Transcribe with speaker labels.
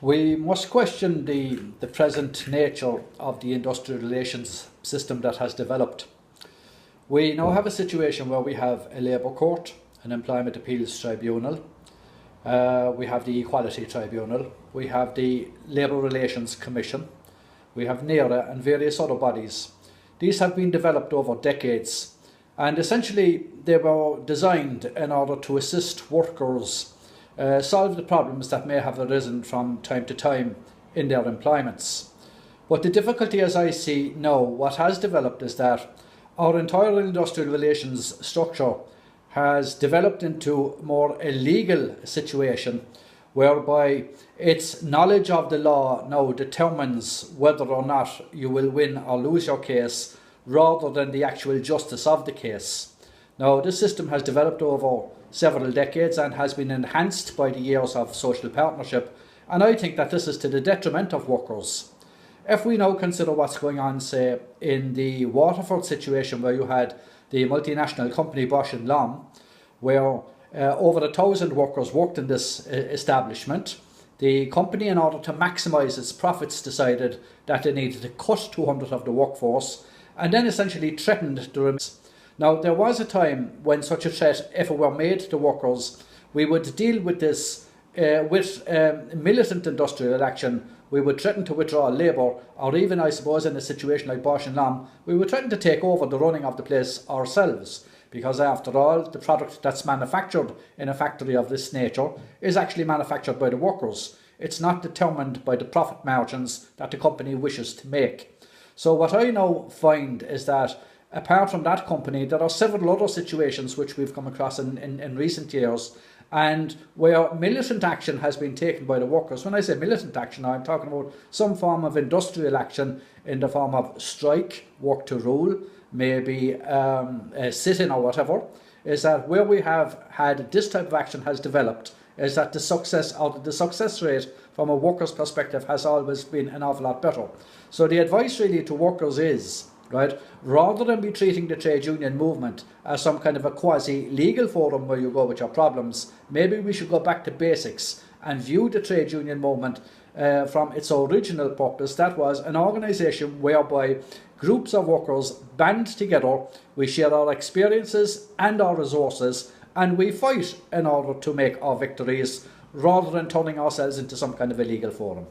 Speaker 1: We must question the present nature of the industrial relations system that has developed. We now have a situation where we have a labour court, an employment appeals tribunal, we have the equality tribunal, we have the labour relations commission, we have NERA and various other bodies. These have been developed over decades, and essentially they were designed in order to assist workers solve the problems that may have arisen from time to time in their employments. But the difficulty, as I see now, what has developed is that our entire industrial relations structure has developed into more a legal situation whereby its knowledge of the law now determines whether or not you will win or lose your case rather than the actual justice of the case. Now, this system has developed over several decades and has been enhanced by the years of social partnership, and I think that this is to the detriment of workers. If we now consider what's going on, say, in the Waterford situation where you had the multinational company Bosch and Lomb, where over 1,000 workers worked in this establishment, the company, in order to maximise its profits, decided that they needed to cut 200 of the workforce and then essentially threatened the remains. Now, there was a time when such a threat, if it were made to workers, we would deal with this with militant industrial action. We would threaten to withdraw labour, or even, I suppose, in a situation like Bosch and Lomb, we would threaten to take over the running of the place ourselves. Because after all, the product that's manufactured in a factory of this nature is actually manufactured by the workers. It's not determined by the profit margins that the company wishes to make. So what I now find is that apart from that company, there are several other situations which we've come across in recent years, and where militant action has been taken by the workers. When I say militant action, I'm talking about some form of industrial action in the form of strike, work to rule, maybe a sit-in or whatever, is that where we have had this type of action has developed, is that the success rate from a worker's perspective has always been an awful lot better. So the advice really to workers is, right, rather than be treating the trade union movement as some kind of a quasi-legal forum where you go with your problems, maybe we should go back to basics and view the trade union movement from its original purpose. That was an organisation whereby groups of workers band together, we share our experiences and our resources, and we fight in order to make our victories, rather than turning ourselves into some kind of a legal forum.